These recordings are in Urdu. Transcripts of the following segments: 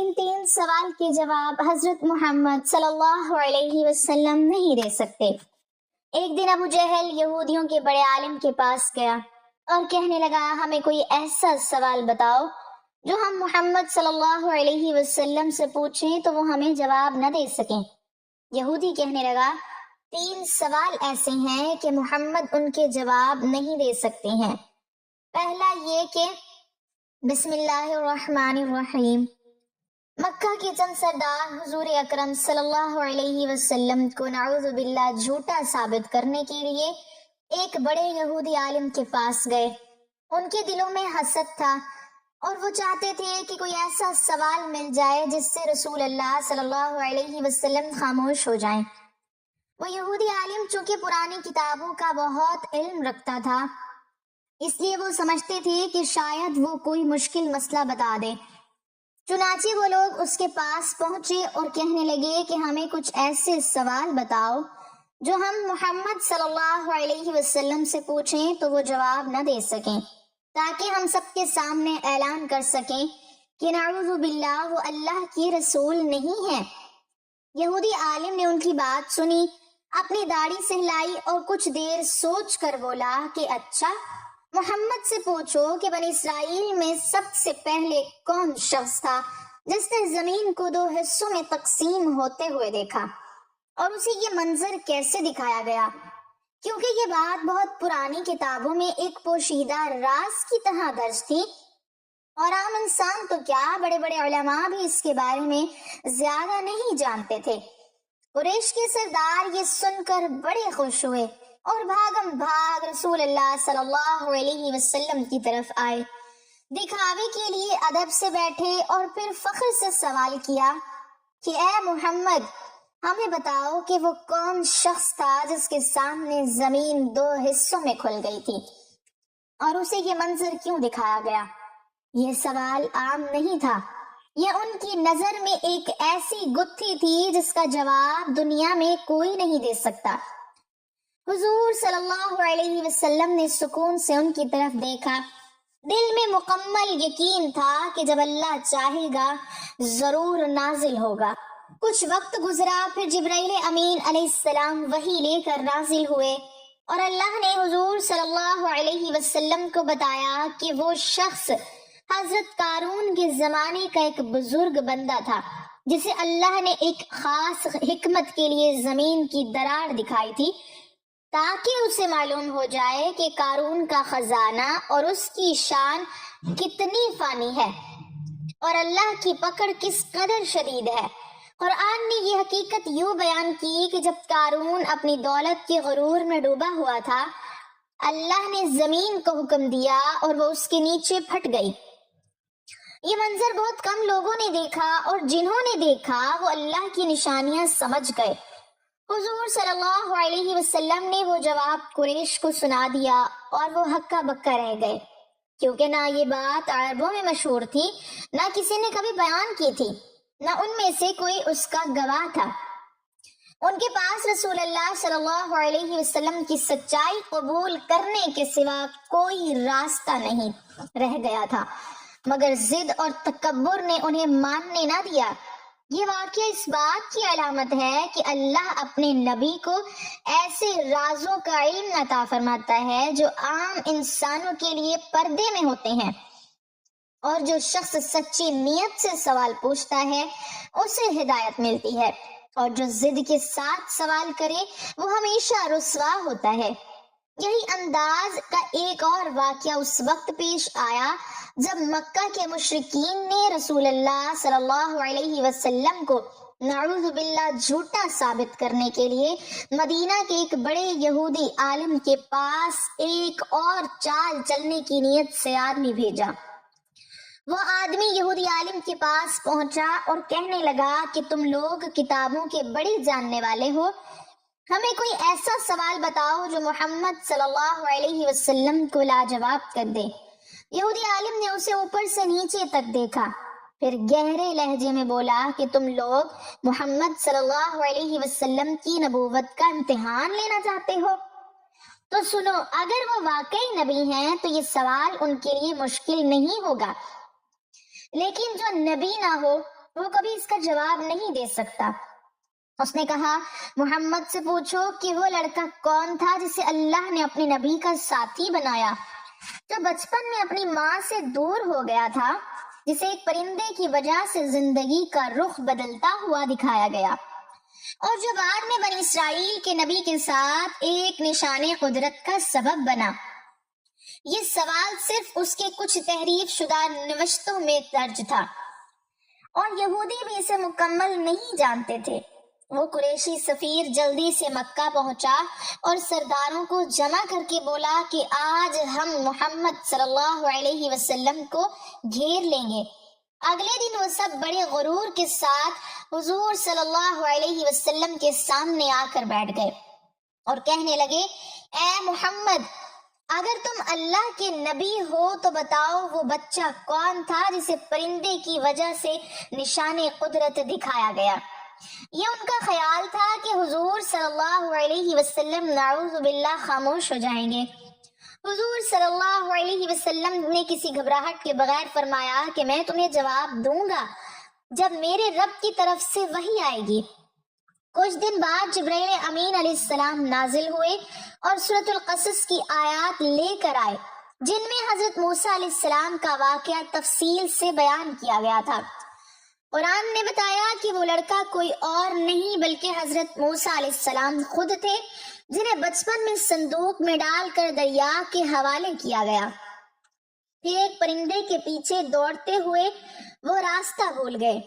ان تین سوال کے جواب حضرت محمد صلی اللہ علیہ وسلم نہیں دے سکتے۔ ایک دن ابو جہل یہودیوں کے بڑے عالم کے پاس گیا اور کہنے لگا، ہمیں کوئی ایسا سوال بتاؤ جو ہم محمد صلی اللہ علیہ وسلم سے پوچھیں تو وہ ہمیں جواب نہ دے سکیں۔ یہودی کہنے لگا، تین سوال ایسے ہیں کہ محمد ان کے جواب نہیں دے سکتے ہیں۔ پہلا یہ کہ بسم اللہ الرحمن الرحیم۔ مکہ کے چند سردار حضور اکرم صلی اللہ علیہ وسلم کو نعوذ باللہ جھوٹا ثابت کرنے کے لیے ایک بڑے یہودی عالم کے پاس گئے۔ ان کے دلوں میں حسد تھا اور وہ چاہتے تھے کہ کوئی ایسا سوال مل جائے جس سے رسول اللہ صلی اللہ علیہ وسلم خاموش ہو جائیں۔ وہ یہودی عالم چونکہ پرانی کتابوں کا بہت علم رکھتا تھا، اس لیے وہ سمجھتے تھے کہ شاید وہ کوئی مشکل مسئلہ بتا دے۔ چنانچہ وہ لوگ اس کے پاس پہنچے اور کہنے لگے کہ ہمیں کچھ ایسے سوال بتاؤ جو ہم محمد صلی اللہ علیہ وسلم سے پوچھیں تو وہ جواب نہ دے سکیں، تاکہ ہم سب کے سامنے اعلان کر سکیں کہ نعوذ باللہ وہ اللہ کی رسول نہیں ہے۔ یہودی عالم نے ان کی بات سنی، اپنی داڑھی سہلائی اور کچھ دیر سوچ کر بولا کہ اچھا، محمد سے پوچھو کہ بنی اسرائیل میں سب سے پہلے کون شخص تھا جس نے زمین کو دو حصوں میں تقسیم ہوتے ہوئے دیکھا، اور اسے یہ منظر کیسے دکھایا گیا، کیونکہ یہ بات بہت پرانی کتابوں میں ایک پوشیدہ راز کی طرح درج تھی، اور عام انسان تو کیا بڑے بڑے علماء بھی اس کے بارے میں زیادہ نہیں جانتے تھے۔ قریش کے سردار یہ سن کر بڑے خوش ہوئے اور بھاگم بھاگ رسول اللہ صلی اللہ علیہ وسلم کی طرف آئے، دکھاوے کے لیے ادب سے بیٹھے اور پھر فخر سے سوال کیا کہ اے محمد، ہمیں بتاؤ کہ وہ کون شخص تھا جس کے سامنے زمین دو حصوں میں کھل گئی تھی اور اسے یہ منظر کیوں دکھایا گیا۔ یہ سوال عام نہیں تھا، یہ ان کی نظر میں ایک ایسی گتھی تھی جس کا جواب دنیا میں کوئی نہیں دے سکتا۔ حضور صلی اللہ علیہ وسلم نے سکون سے ان کی طرف دیکھا، دل میں مکمل یقین تھا کہ جب اللہ چاہے گا ضرور نازل ہوگا۔ کچھ وقت گزرا، پھر جبرائیل امین علیہ السلام وحی لے کر نازل ہوئے اور اللہ نے حضور صلی اللہ علیہ وسلم کو بتایا کہ وہ شخص حضرت قارون کے زمانے کا ایک بزرگ بندہ تھا جسے اللہ نے ایک خاص حکمت کے لیے زمین کی دراڑ دکھائی تھی تاکہ اسے معلوم ہو جائے کہ قارون کا خزانہ اور اس کی شان کتنی فانی ہے اور اللہ کی پکڑ کس قدر شدید ہے۔ قرآن نے یہ حقیقت یوں بیان کی کہ جب قارون اپنی دولت کے غرور میں ڈوبا ہوا تھا، اللہ نے زمین کو حکم دیا اور وہ اس کے نیچے پھٹ گئی۔ یہ منظر بہت کم لوگوں نے دیکھا اور جنہوں نے دیکھا وہ اللہ کی نشانیاں سمجھ گئے۔ حضور صلی اللہ علیہ وسلم نے وہ جواب قریش کو سنا دیا اور وہ ہکا بکا رہ گئے، کیونکہ نہ یہ بات عربوں میں مشہور تھی، نہ کسی نے کبھی بیان کی تھی، نہ ان میں سے کوئی اس کا گواہ تھا۔ ان کے پاس رسول اللہ صلی اللہ علیہ وسلم کی سچائی قبول کرنے کے سوا کوئی راستہ نہیں رہ گیا تھا، مگر ضد اور تکبر نے انہیں ماننے نہ دیا۔ یہ واقعہ اس بات کی علامت ہے کہ اللہ اپنے نبی کو ایسے رازوں کا علم عطا فرماتا ہے جو عام انسانوں کے لیے پردے میں ہوتے ہیں، اور جو شخص سچی نیت سے سوال پوچھتا ہے اسے ہدایت ملتی ہے، اور جو ضد کے ساتھ سوال کرے وہ ہمیشہ رسوا ہوتا ہے۔ یہی انداز کا ایک اور واقعہ اس وقت پیش آیا جب مکہ کے مشرکین نے رسول اللہ صلی اللہ علیہ وسلم کو نعوذ باللہ جھوٹا ثابت کرنے کے لیے مدینہ کے ایک بڑے یہودی عالم کے پاس ایک اور چال چلنے کی نیت سے آدمی بھیجا۔ وہ آدمی یہودی عالم کے پاس پہنچا اور کہنے لگا کہ تم لوگ کتابوں کے بڑے جاننے والے ہو، ہمیں کوئی ایسا سوال بتاؤ جو محمد صلی اللہ علیہ وسلم کو لاجواب کر دے۔ یہودی عالم نے اسے اوپر سے نیچے تک دیکھا، پھر گہرے لہجے میں بولا کہ تم لوگ محمد صلی اللہ علیہ وسلم کی نبوت کا امتحان لینا چاہتے ہو؟ تو سنو، اگر وہ واقعی نبی ہیں تو یہ سوال ان کے لیے مشکل نہیں ہوگا، لیکن جو نبی نہ ہو وہ کبھی اس کا جواب نہیں دے سکتا۔ اس نے کہا محمد سے پوچھو کہ وہ لڑکا کون تھا جسے اللہ نے اپنے نبی کا ساتھی بنایا، جو بچپن میں اپنی ماں سے دور ہو گیا تھا، جسے ایک پرندے کی وجہ سے زندگی کا رخ بدلتا ہوا دکھایا گیا، اور جو بعد میں بنی اسرائیل کے نبی کے ساتھ ایک نشان قدرت کا سبب بنا۔ یہ سوال صرف اس کے کچھ تحریف شدہ نوشتوں میں درج تھا، اور یہودی بھی اسے مکمل نہیں جانتے تھے۔ وہ قریشی سفیر جلدی سے مکہ پہنچا اور سرداروں کو جمع کر کے بولا کہ آج ہم محمد صلی اللہ علیہ وسلم کو گھیر لیں گے۔ اگلے دن وہ سب بڑے غرور کے ساتھ حضور صلی اللہ علیہ وسلم کے سامنے آ کر بیٹھ گئے اور کہنے لگے، اے محمد، اگر تم اللہ کے نبی ہو تو بتاؤ وہ بچہ کون تھا جسے پرندے کی وجہ سے نشان قدرت دکھایا گیا۔ یہ ان کا خیال تھا کہ حضور صلی اللہ علیہ وسلم نعوذ باللہ خاموش ہو جائیں گے۔ حضور صلی اللہ علیہ وسلم نے کسی گھبراہٹ کے بغیر فرمایا کہ میں تمہیں جواب دوں گا جب میرے رب کی طرف سے وحی آئے گی۔ کچھ دن بعد جبرائیل امین علیہ السلام نازل ہوئے اور سورۃ القصص کی آیات لے کر آئے، جن میں حضرت موسیٰ علیہ السلام کا واقعہ تفصیل سے بیان کیا گیا تھا۔ قرآن نے بتایا کہ وہ لڑکا کوئی اور نہیں بلکہ حضرت موسیٰ علیہ السلام خود تھے، جنہیں بچپن میں صندوق میں ڈال کر دریا کے حوالے کیا گیا۔ پھر ایک پرندے کے پیچھے دوڑتے ہوئے وہ راستہ بھول گئے۔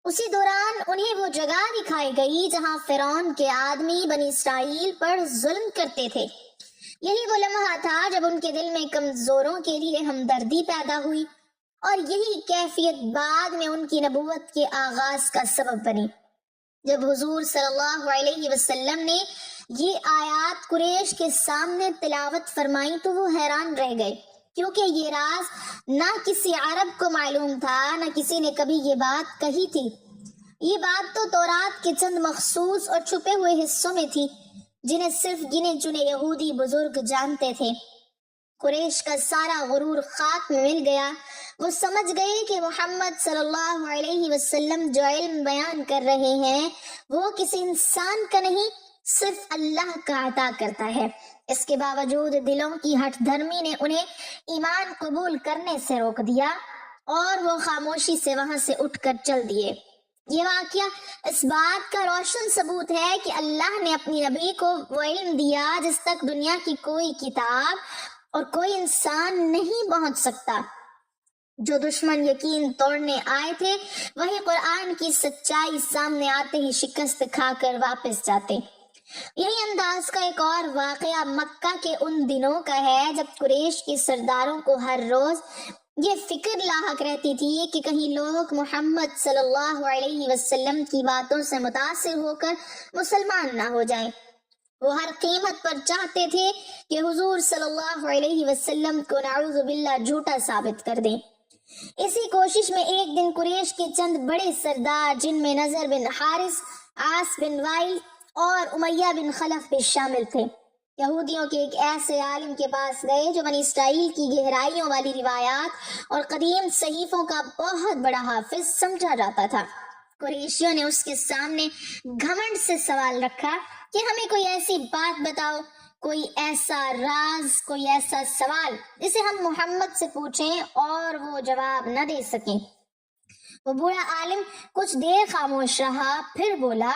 اسی دوران انہیں وہ جگہ دکھائی گئی جہاں فرعون کے آدمی بنی اسرائیل پر ظلم کرتے تھے۔ یہی وہ لمحہ تھا جب ان کے دل میں کمزوروں کے لیے ہمدردی پیدا ہوئی، اور یہی کیفیت بعد میں ان کی نبوت کے آغاز کا سبب بنی۔ جب حضور صلی اللہ علیہ وسلم نے یہ آیات قریش کے سامنے تلاوت فرمائی تو وہ حیران رہ گئے، کیونکہ یہ راز نہ کسی عرب کو معلوم تھا، نہ کسی نے کبھی یہ بات کہی تھی۔ یہ بات تو تورات کے چند مخصوص اور چھپے ہوئے حصوں میں تھی، جنہیں صرف گنے چنے یہودی بزرگ جانتے تھے۔ قریش کا سارا غرور خاک میں مل گیا۔ وہ سمجھ گئے کہ محمد صلی اللہ علیہ وسلم جو علم بیان کر رہے ہیں وہ کسی انسان کا نہیں، صرف اللہ کا عطا کرتا ہے۔ اس کے باوجود دلوں کی ہٹ دھرمی نے انہیں ایمان قبول کرنے سے روک دیا، اور وہ خاموشی سے وہاں سے اٹھ کر چل دیے۔ یہ واقعہ اس بات کا روشن ثبوت ہے کہ اللہ نے اپنی نبی کو وہ علم دیا جس تک دنیا کی کوئی کتاب اور کوئی انسان نہیں پہنچ سکتا۔ جو دشمن یقین توڑنے آئے تھے وہی قرآن کی سچائی سامنے آتے ہی شکست کھا کر واپس جاتے۔ یہی انداز کا ایک اور واقعہ مکہ کے ان دنوں کا ہے جب قریش کے سرداروں کو ہر روز یہ فکر لاحق رہتی تھی کہ کہیں لوگ محمد صلی اللہ علیہ وسلم کی باتوں سے متاثر ہو کر مسلمان نہ ہو جائیں۔ وہ ہر قیمت پر چاہتے تھے کہ حضور صلی اللہ علیہ وسلم کو نعوذ باللہ جھوٹا ثابت کر دیں۔ اسی کوشش میں ایک دن قریش کے چند بڑے سردار، جن میں نضر بن حارث، عاص بن وائل اور امیہ بن خلف بھی شامل تھے، یہودیوں کے ایک ایسے عالم کے پاس گئے جو بنی اسرائیل کی گہرائیوں والی روایات اور قدیم صحیفوں کا بہت بڑا حافظ سمجھا جاتا تھا۔ قریشیوں نے اس کے سامنے گھمنڈ سے سوال رکھا کہ ہمیں کوئی ایسی بات بتاؤ، کوئی ایسا راز، کوئی ایسا سوال جسے ہم محمد سے پوچھیں اور وہ جواب نہ دے سکیں۔ وہ بوڑھا عالم کچھ دیر خاموش رہا، پھر بولا،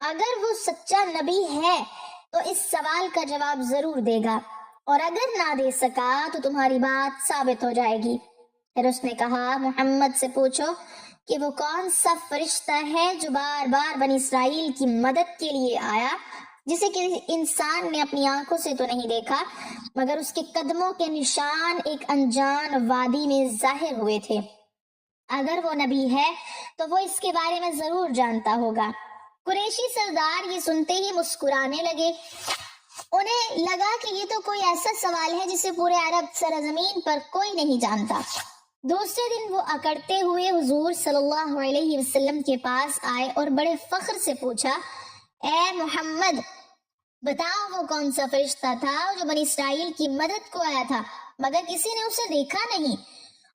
اگر وہ سچا نبی ہے تو اس سوال کا جواب ضرور دے گا، اور اگر نہ دے سکا تو تمہاری بات ثابت ہو جائے گی۔ پھر اس نے کہا، محمد سے پوچھو کہ وہ کون سا فرشتہ ہے جو بار بار بنی اسرائیل کی مدد کے لیے آیا، جسے کہ انسان نے اپنی آنکھوں سے تو نہیں دیکھا مگر اس کے قدموں کے نشان ایک انجان وادی میں ظاہر ہوئے تھے۔ اگر وہ نبی ہے تو وہ اس کے بارے میں ضرور جانتا ہوگا۔ قریشی سردار یہ سنتے ہی مسکرانے لگے۔ انہیں لگا کہ یہ تو کوئی ایسا سوال ہے جسے پورے عرب سرزمین پر کوئی نہیں جانتا۔ دوسرے دن وہ اکڑتے ہوئے حضور صلی اللہ علیہ وسلم کے پاس آئے اور بڑے فخر سے پوچھا، اے محمد، بتاؤ وہ کون سا فرشتہ تھا جو بنی اسرائیل کی مدد کو آیا تھا مگر کسی نے اسے دیکھا نہیں،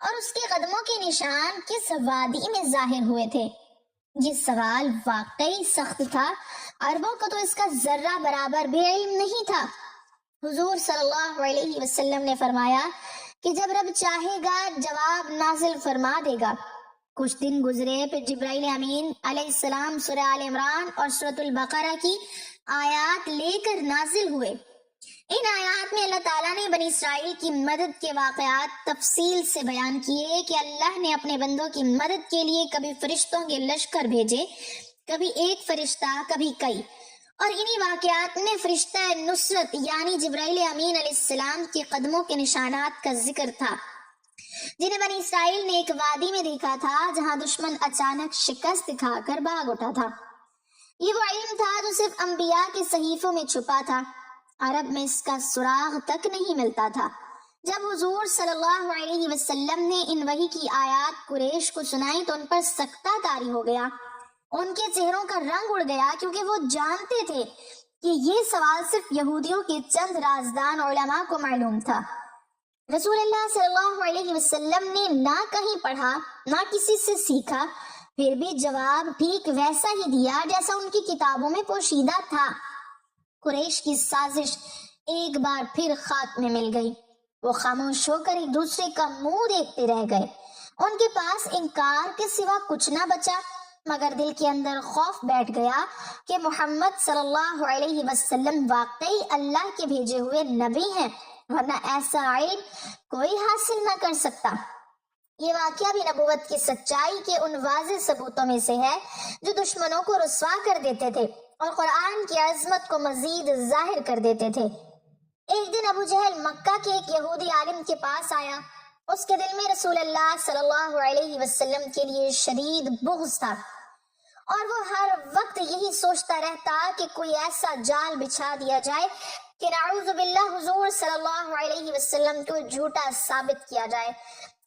اور اس کے قدموں کے نشان کس وادی میں ظاہر ہوئے تھے؟ یہ سوال واقعی سخت تھا، عربوں کو تو اس کا ذرہ برابر بھی علم نہیں تھا۔ حضور صلی اللہ علیہ وسلم نے فرمایا کہ جب رب چاہے گا جواب نازل فرما دے گا۔ کچھ دن گزرے، پھر جبرائیل امین علیہ السلام سورہ آل عمران اور سورۃ البقرہ کی آیات لے کر نازل ہوئے۔ ان آیات میں اللہ تعالیٰ نے بنی اسرائیل کی مدد کے واقعات تفصیل سے بیان کیے کہ اللہ نے اپنے بندوں کی مدد کے لیے کبھی فرشتوں کے لشکر بھیجے، کبھی ایک فرشتہ، کبھی کئی، اور انہی واقعات میں فرشتہ نصرت یعنی جبرائیل امین علیہ السلام کے قدموں کے نشانات کا ذکر تھا، جنہیں بنی اسرائیل نے ایک وادی میں دیکھا تھا جہاں دشمن اچانک شکست کھا کر بھاگ اٹھا تھا۔ یہ وہ علم تھا جو صرف انبیاء کے صحیفوں میں چھپا تھا، عرب میں اس کا سراغ تک نہیں ملتا تھا۔ جب حضور صلی اللہ علیہ وسلم نے ان وحی کی آیات قریش کو سنائی تو ان پر سکتہ طاری ہو گیا، ان کے چہروں کا رنگ اڑ گیا، کیونکہ وہ جانتے تھے کہ یہ سوال صرف یہودیوں کے چند رازدان علماء کو معلوم تھا۔ رسول اللہ صلی اللہ علیہ وسلم نے نہ کہیں پڑھا، نہ کسی سے سیکھا، پھر بھی جواب ٹھیک ویسا ہی دیا جیسا ان کی کتابوں میں پوشیدہ تھا۔ قریش کی سازش ایک بار پھر خاک میں مل گئی، وہ خاموش ہو کر ایک دوسرے کا منہ دیکھتے رہ گئے۔ ان کے پاس انکار کے سوا کچھ نہ بچا، مگر دل کے اندر خوف بیٹھ گیا کہ محمد صلی اللہ علیہ وسلم واقعی اللہ کے بھیجے ہوئے نبی ہیں، ورنہ ایسا علم کوئی حاصل نہ کر سکتا۔ یہ واقعہ بھی نبوت کی سچائی کے ان واضح ثبوتوں میں سے ہے جو دشمنوں کو رسوا کر دیتے تھے اور قرآن کی عظمت کو مزید ظاہر کر دیتے تھے۔ ایک دن ابو جہل مکہ کے ایک یہودی عالم کے پاس آیا۔ اس کے دل میں رسول اللہ صلی اللہ علیہ وسلم کے لیے شدید بغض تھا، اور وہ ہر وقت یہی سوچتا رہتا کہ کوئی ایسا جال بچھا دیا جائے کہ نعوذ باللہ حضور صلی اللہ علیہ وسلم کو جھوٹا ثابت کیا جائے۔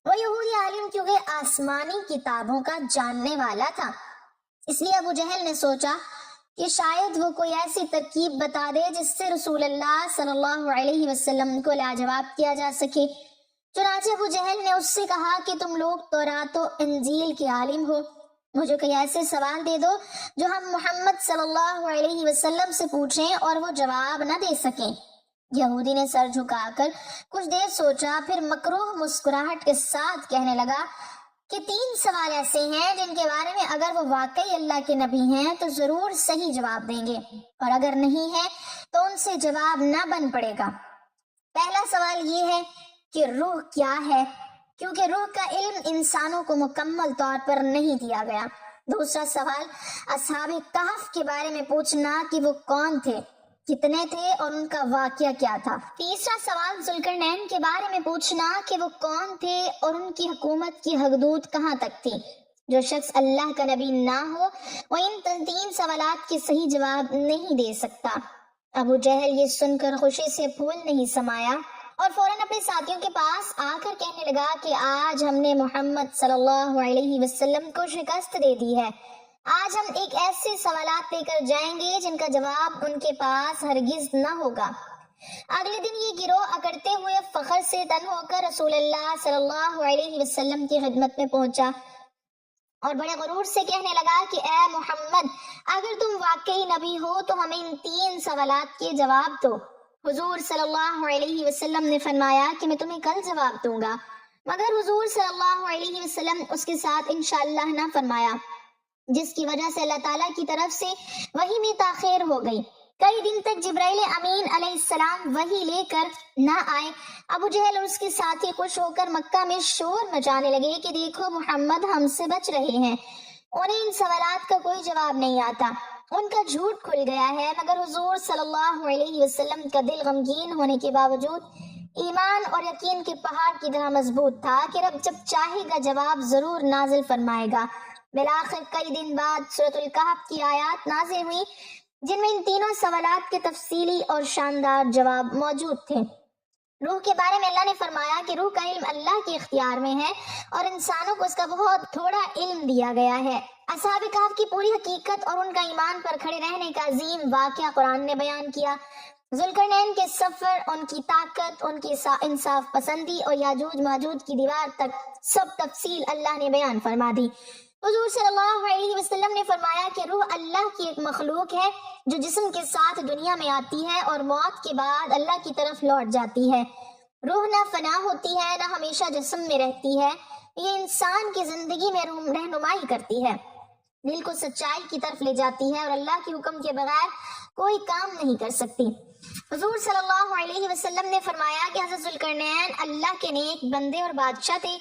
وہ یہودی عالم کیونکہ آسمانی کتابوں کا جاننے والا تھا، اس لیے ابو جہل نے سوچا کہ شاید وہ کوئی ایسی ترکیب بتا دے جس سے رسول اللہ صلی اللہ علیہ وسلم کو لاجواب کیا جا سکے۔ چنانچہ ابو جہل نے اس سے کہا کہ تم لوگ تورات و انجیل کے عالم ہو، مجھے کوئی ایسے سوال دے دو جو ہم محمد صلی اللہ علیہ وسلم سے پوچھیں اور وہ جواب نہ دے سکیں۔ یہودی نے سر جھکا کر کچھ دیر سوچا، پھر مکروہ مسکراہٹ کے ساتھ کہنے لگا کہ 3 سوال ایسے ہیں جن کے بارے میں اگر وہ واقعی اللہ کے نبی ہیں تو ضرور صحیح جواب دیں گے، اور اگر نہیں ہے تو ان سے جواب نہ بن پڑے گا۔ پہلا سوال یہ ہے کہ روح کیا ہے، کیونکہ روح کا علم انسانوں کو مکمل طور پر نہیں دیا گیا۔ دوسرا سوال اصحاب کہف کے بارے میں پوچھنا کہ وہ کون تھے، کتنے تھے اور ان کا واقعہ کیا تھا۔ تیسرا سوال ذوالقرنین کے بارے میں پوچھنا کہ وہ کون تھے اور ان کی حکومت کی حدود کہاں تک تھی۔ جو شخص اللہ کا نبی نہ ہو وہ ان 3 سوالات کے صحیح جواب نہیں دے سکتا۔ ابو جہل یہ سن کر خوشی سے پھول نہیں سمایا اور فوراً اپنے ساتھیوں کے پاس آ کر کہنے لگا کہ آج ہم نے محمد صلی اللہ علیہ وسلم کو شکست دے دی ہے۔ آج ہم ایک ایسے سوالات لے کر جائیں گے جن کا جواب ان کے پاس ہرگز نہ ہوگا۔ اگلے دن یہ گروہ اکڑتے ہوئے فخر سے تن ہو کر رسول اللہ صلی اللہ علیہ وسلم کی خدمت میں پہنچا اور بڑے غرور سے کہنے لگا کہ اے محمد، اگر تم واقعی نبی ہو تو ہمیں ان 3 سوالات کے جواب دو۔ حضور صلی اللہ علیہ وسلم نے فرمایا کہ میں تمہیں کل جواب دوں گا، مگر حضور صلی اللہ علیہ وسلم اس کے ساتھ انشاءاللہ نہ فرمایا، جس کی وجہ سے اللہ تعالیٰ کی طرف سے وحی میں تاخیر ہو گئی۔ کئی دن تک جبرائیل امین علیہ السلام وحی لے کر نہ آئے۔ ابو جہل اور اس کے ساتھی خوش ہو کر مکہ میں شور مچانے لگے کہ دیکھو محمد ہم سے بچ رہے ہیں، انہیں ان سوالات کا کوئی جواب نہیں آتا، ان کا جھوٹ کھل گیا ہے۔ مگر حضور صلی اللہ علیہ وسلم کا دل غمگین ہونے کے باوجود ایمان اور یقین کے پہاڑ کی طرح مضبوط تھا کہ رب جب چاہے گا جواب ضرور نازل فرمائے گا۔ بالآخر کئی دن بعد سورۃ الکہف کی آیات نازل ہوئی جن میں ان 3 سوالات کے تفصیلی اور شاندار جواب موجود تھے۔ روح کے بارے میں اللہ نے فرمایا کہ روح کا علم اللہ کے اختیار میں ہے اور انسانوں کو اس کا بہت تھوڑا علم دیا گیا ہے۔ اصحاب کہف کی پوری حقیقت اور ان کا ایمان پر کھڑے رہنے کا عظیم واقعہ قرآن نے بیان کیا۔ ذوالقرنین کے سفر، ان کی طاقت، ان کی انصاف پسندی اور یاجوج ماجوج کی دیوار تک سب تفصیل اللہ نے بیان فرما دی۔ حضور صلی اللہ علیہ وسلم نے فرمایا کہ روح اللہ کی ایک مخلوق ہے جو جسم کے ساتھ دنیا میں آتی ہے اور موت کے بعد اللہ کی طرف لوٹ جاتی ہے۔ روح نہ فنا ہوتی ہے نہ ہمیشہ جسم میں رہتی ہے، یہ انسان کی زندگی میں رہنمائی کرتی ہے، دل کو سچائی کی طرف لے جاتی ہے اور اللہ کے حکم کے بغیر کوئی کام نہیں کر سکتی۔ حضور صلی اللہ علیہ وسلم نے فرمایا کہ حضرت ذوالقرنین اللہ کے نیک بندے اور بادشاہ تھے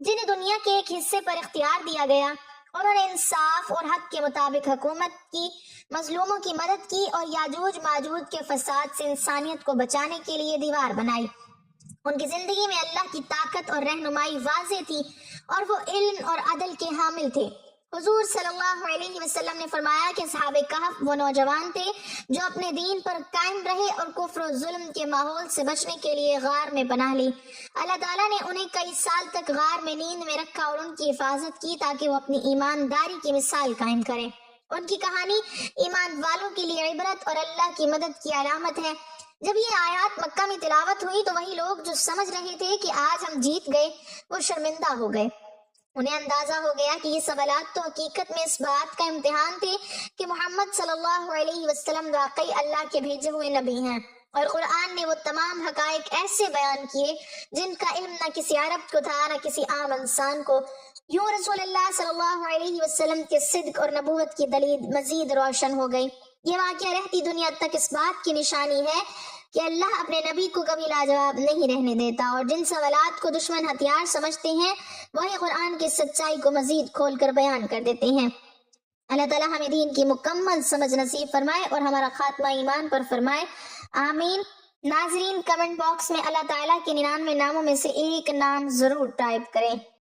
جنہیں دنیا کے ایک حصے پر اختیار دیا گیا، انہوں نے انصاف اور حق کے مطابق حکومت کی، مظلوموں کی مدد کی اور یاجوج ماجوج کے فساد سے انسانیت کو بچانے کے لیے دیوار بنائی۔ ان کی زندگی میں اللہ کی طاقت اور رہنمائی واضح تھی اور وہ علم اور عدل کے حامل تھے۔ حضور صلی اللہ علیہ وسلم نے فرمایا کہ اصحاب کہف وہ نوجوان تھے جو اپنے دین پر قائم رہے اور کفر و ظلم کے ماحول سے بچنے کے لیے غار میں پناہ لی۔ اللہ تعالیٰ نے انہیں کئی سال تک غار میں نیند میں رکھا اور ان کی حفاظت کی تاکہ وہ اپنی ایمانداری کی مثال قائم کریں۔ ان کی کہانی ایمان والوں کے لیے عبرت اور اللہ کی مدد کی علامت ہے۔ جب یہ آیات مکہ میں تلاوت ہوئی تو وہی لوگ جو سمجھ رہے تھے کہ آج ہم جیت گئے وہ شرمندہ ہو گئے۔ انہیں اندازہ ہو گیا کہ یہ سوالات تو حقیقت میں اس بات کا امتحان تھے کہ محمد صلی اللہ علیہ وسلم واقعی اللہ کے بھیجے ہوئے نبی ہیں، اور قرآن نے وہ تمام حقائق ایسے بیان کیے جن کا علم نہ کسی عرب کو تھا نہ کسی عام انسان کو۔ یوں رسول اللہ صلی اللہ علیہ وسلم کے صدق اور نبوت کی دلیل مزید روشن ہو گئی۔ یہ واقعہ رہتی دنیا تک اس بات کی نشانی ہے کہ اللہ اپنے نبی کو کبھی لاجواب نہیں رہنے دیتا، اور جن سوالات کو دشمن ہتھیار سمجھتے ہیں وہی قرآن کی سچائی کو مزید کھول کر بیان کر دیتے ہیں۔ اللہ تعالیٰ ہمیں دین کی مکمل سمجھ نصیب فرمائے اور ہمارا خاتمہ ایمان پر فرمائے، آمین۔ ناظرین، کمنٹ باکس میں اللہ تعالیٰ کے 99 ناموں میں سے ایک نام ضرور ٹائپ کریں۔